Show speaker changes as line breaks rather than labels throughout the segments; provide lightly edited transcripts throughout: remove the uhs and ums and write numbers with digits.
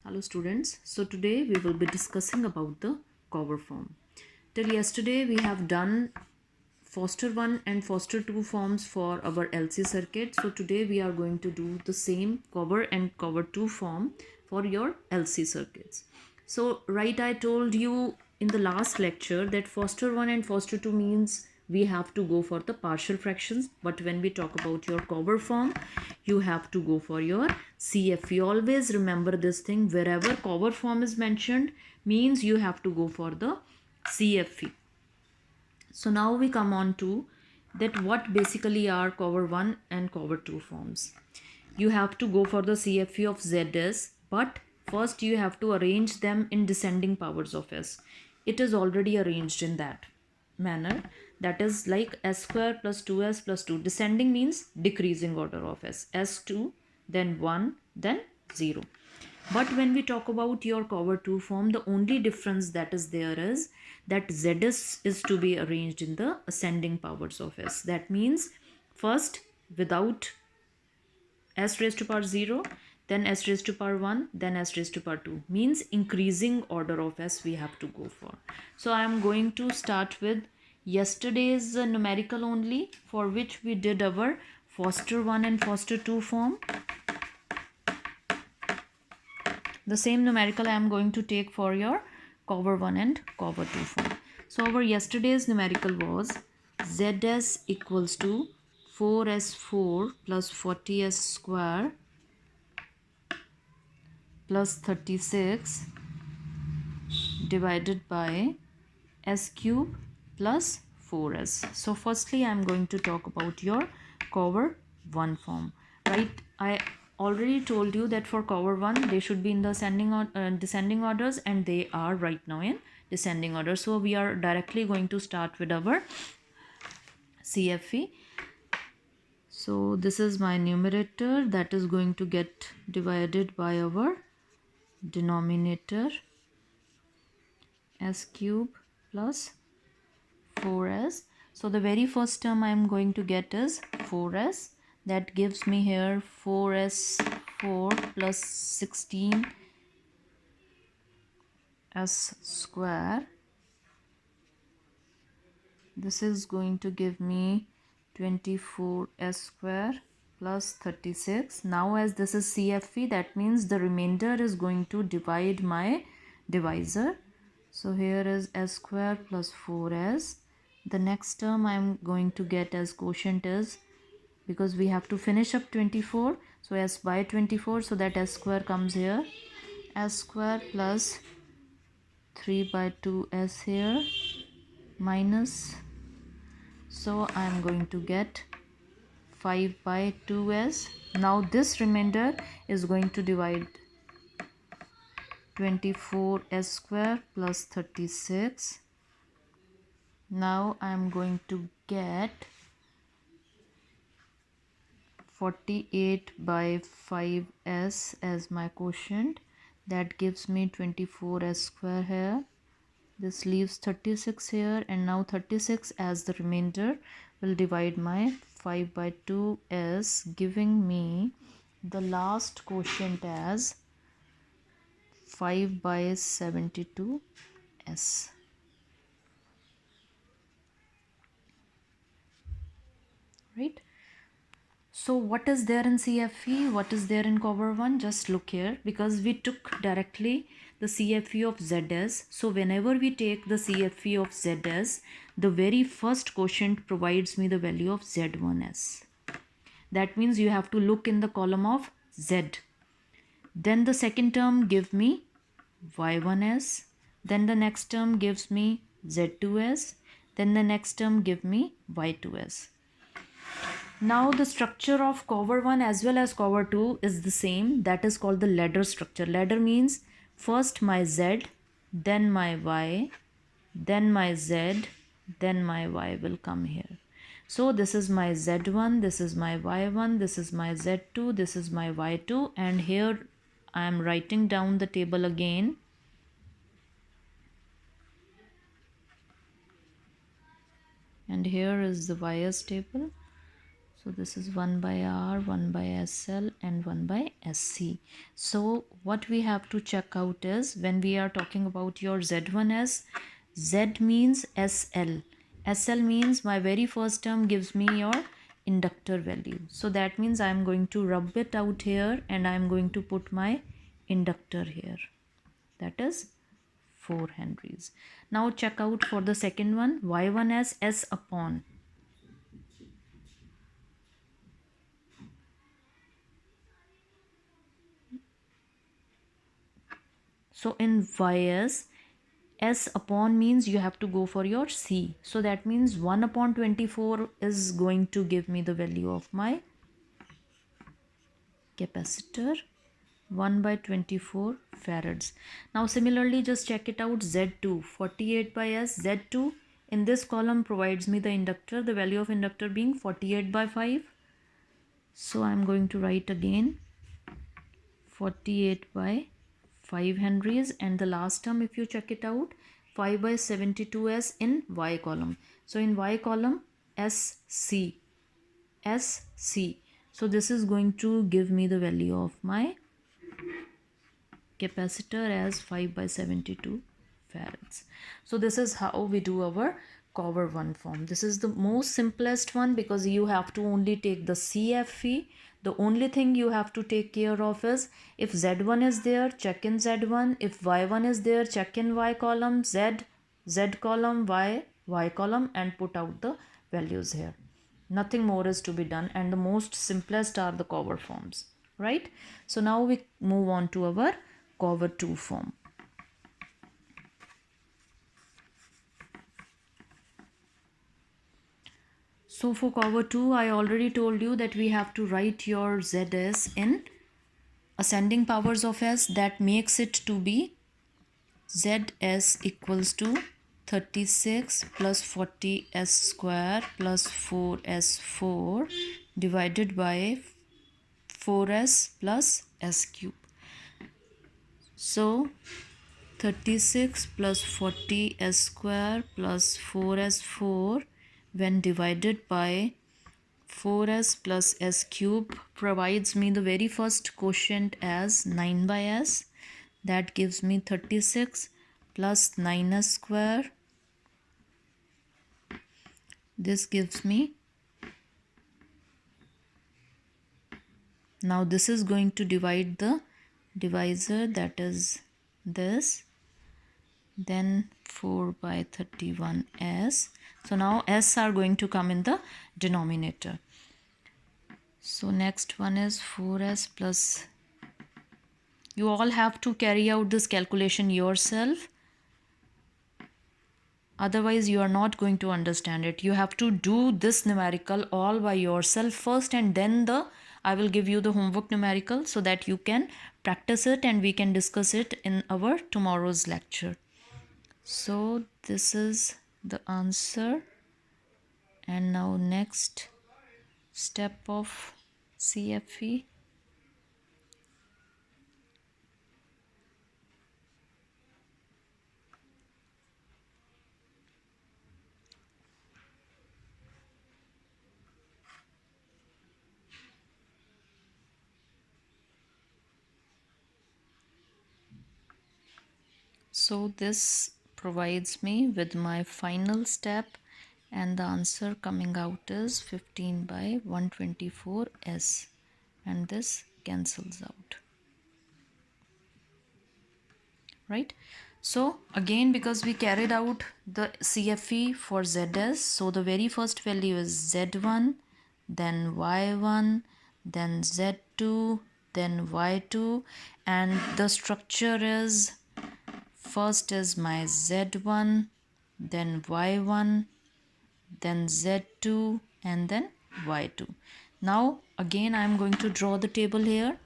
Hello students, so today we will be discussing about the Cauer form. Till yesterday we have done Foster 1 and Foster 2 forms for our LC circuit. So today we are going to do the same Cauer and Cauer 2 form for your LC circuits. So right, I told you in the last lecture that Foster 1 and Foster 2 means we have to go for the partial fractions, but when we talk about your Cauer form, you have to go for your CFE. Always remember this thing, wherever Cauer form is mentioned means you have to go for the CFE. So now we come on to that what basically are Cauer 1 and Cauer 2 forms. You have to go for the CFE of ZS, but first you have to arrange them in descending powers of S. It is already arranged in that manner, that is like S square plus 2S plus 2. Descending means decreasing order of S. S2, then 1, then 0. But when we talk about your Cauer 2 form, the only difference that is there is that ZS is to be arranged in the ascending powers of S. That means first without S raised to power 0, then S raised to power 1, then S raised to power 2. Means increasing order of S we have to go for. So I am going to start with yesterday's numerical only, for which we did our Foster 1 and Foster 2 form. The same numerical I am going to take for your Cauer 1 and Cauer 2 form. So our yesterday's numerical was ZS equals to 4S4 plus 40S square plus 36 divided by S cube plus 4S. So firstly I am going to talk about your Cauer 1 form. Right, I already told you that for Cauer 1 they should be in the descending orders, and they are right now in descending order. So we are directly going to start with our CFE. So this is my numerator that is going to get divided by our denominator S cube plus 4S. So the very first term I am going to get is 4S. That gives me here 4S4 plus 16S square. This is going to give me 24S square plus 36. Now as this is CFE, that means the remainder is going to divide my divisor. So here is S square plus 4S. The next term I am going to get as quotient is, because we have to finish up 24, so S by 24, so that S square comes here. S square plus 3 by 2S here minus, so I am going to get 5 by 2S. Now this remainder is going to divide 24S square plus 36. Now I am going to get 48 by 5S as my quotient. That gives me 24S square here. This leaves 36 here, and now 36 as the remainder will divide my 5 by 2S, giving me the last quotient as 5 by 72S. Right? So what is there in CFE? What is there in Cauer 1? Just look here, because we took directly the CFE of ZS. So whenever we take the CFE of ZS, the very first quotient provides me the value of Z1S. That means you have to look in the column of Z. Then the second term give me Y1S. Then the next term gives me Z2S. Then the next term give me Y2S. Now the structure of Cauer 1 as well as Cauer 2 is the same. That is called the ladder structure. Ladder means first my Z, then my Y, then my Z, then my Y will come here. So this is my Z1, this is my Y1, this is my Z2, this is my Y2, and here I am writing down the table again. And here is the YS table. So this is 1 by R, 1 by SL and 1 by SC. So what we have to check out is when we are talking about your Z1S, Z means SL. SL means my very first term gives me your inductor value. So that means I am going to rub it out here and I am going to put my inductor here. That is 4 Henries. Now check out for the second one, Y1S S upon. So in YS, S upon means you have to go for your C. So that means 1 upon 24 is going to give me the value of my capacitor, 1 by 24 farads. Now similarly just check it out, Z2, 48 by S, Z2 in this column provides me the inductor, the value of inductor being 48 by 5. So I am going to write again 48 by 5 Henries, and the last term if you check it out, 5 by 72S in Y column. So in Y column, SC. So this is going to give me the value of my capacitor as 5 by 72 farads. So this is how we do our Cauer 1 form. This is the most simplest one because you have to only take the CFE. The only thing you have to take care of is if Z1 is there, check in Z1. If Y1 is there, check in Y column, Z column, Y column, and put out the values here. Nothing more is to be done, and the most simplest are the Cauer forms, right? So now we move on to our Cauer 2 form. So for Cauer 2, I already told you that we have to write your ZS in ascending powers of S. That makes it to be ZS equals to 36 plus 40S square plus 4S4 divided by 4S plus S cube. So 36 plus 40S square plus 4S4 when divided by 4S plus S cube provides me the very first quotient as 9 by S. That gives me 36 plus 9S square. This gives me, now this is going to divide the divisor, that is this, then 4 by 31S. So now S are going to come in the denominator. So next one is 4S plus, you all have to carry out this calculation yourself. Otherwise you are not going to understand it. You have to do this numerical all by yourself first, and then I will give you the homework numerical so that you can practice it and we can discuss it in our tomorrow's lecture. So this is the answer, and now next step of CFE. So this provides me with my final step, and the answer coming out is 15 by 124S, and this cancels out, right? So again, because we carried out the CFE for ZS, so the very first value is Z1, then Y1, then Z2, then Y2, and the structure is, first is my Z1, then Y1, then Z2, and then Y2. Now again I am going to draw the table here.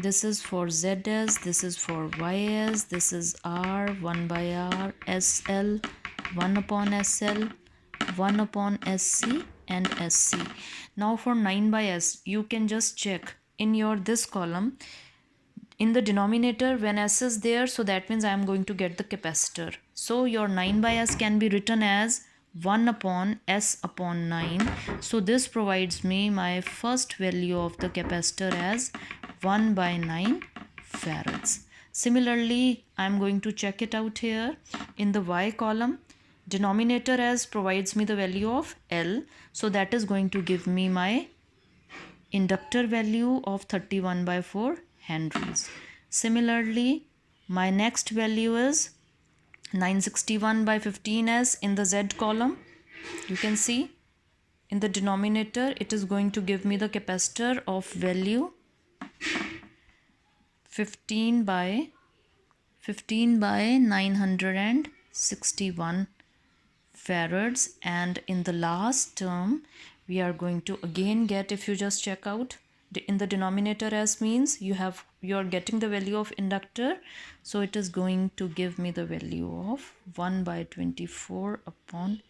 This is for ZS, this is for YS, this is R, 1 by R, SL, 1 upon SL, 1 upon SC, and SC. Now for 9 by S, you can just check in your this column, in the denominator when S is there, so that means I am going to get the capacitor. So your 9 by S can be written as 1 upon S upon 9. So this provides me my first value of the capacitor as 1 by 9 farads. Similarly, I'm going to check it out here in the Y column. Denominator as provides me the value of L. So that is going to give me my inductor value of 31 by 4 henries. Similarly, my next value is 961 by 15s in the Z column. You can see in the denominator it is going to give me the capacitor of value 15 by 961 farads, and in the last term we are going to again get, if you just check out in the denominator as means you are getting the value of inductor, so it is going to give me the value of 1 by 24 upon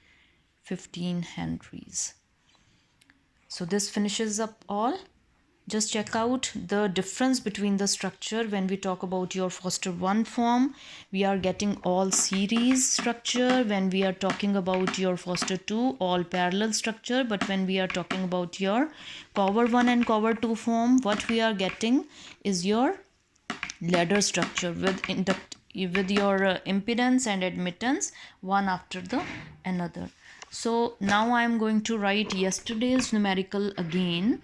15 henries. So this finishes up all. Just check out the difference between the structure. When we talk about your Foster 1 form, we are getting all series structure. When we are talking about your Foster 2, all parallel structure. But when we are talking about your Cauer 1 and Cauer 2 form, what we are getting is your ladder structure with your impedance and admittance one after the another. So now I am going to write yesterday's numerical again.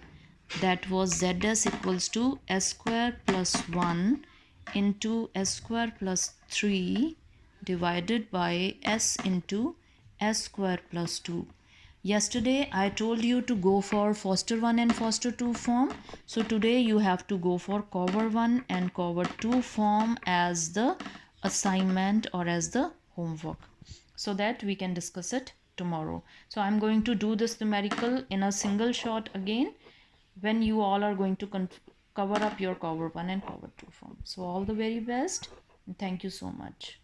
That was ZS equals to S square plus 1 into S square plus 3 divided by S into S square plus 2. Yesterday I told you to go for Foster 1 and Foster 2 form. So today you have to go for Cauer 1 and Cauer 2 form as the assignment or as the homework, so that we can discuss it tomorrow. So I'm going to do this numerical in a single shot again when you all are going to cover up your Cauer 1 and Cauer 2 form. So all the very best and thank you so much.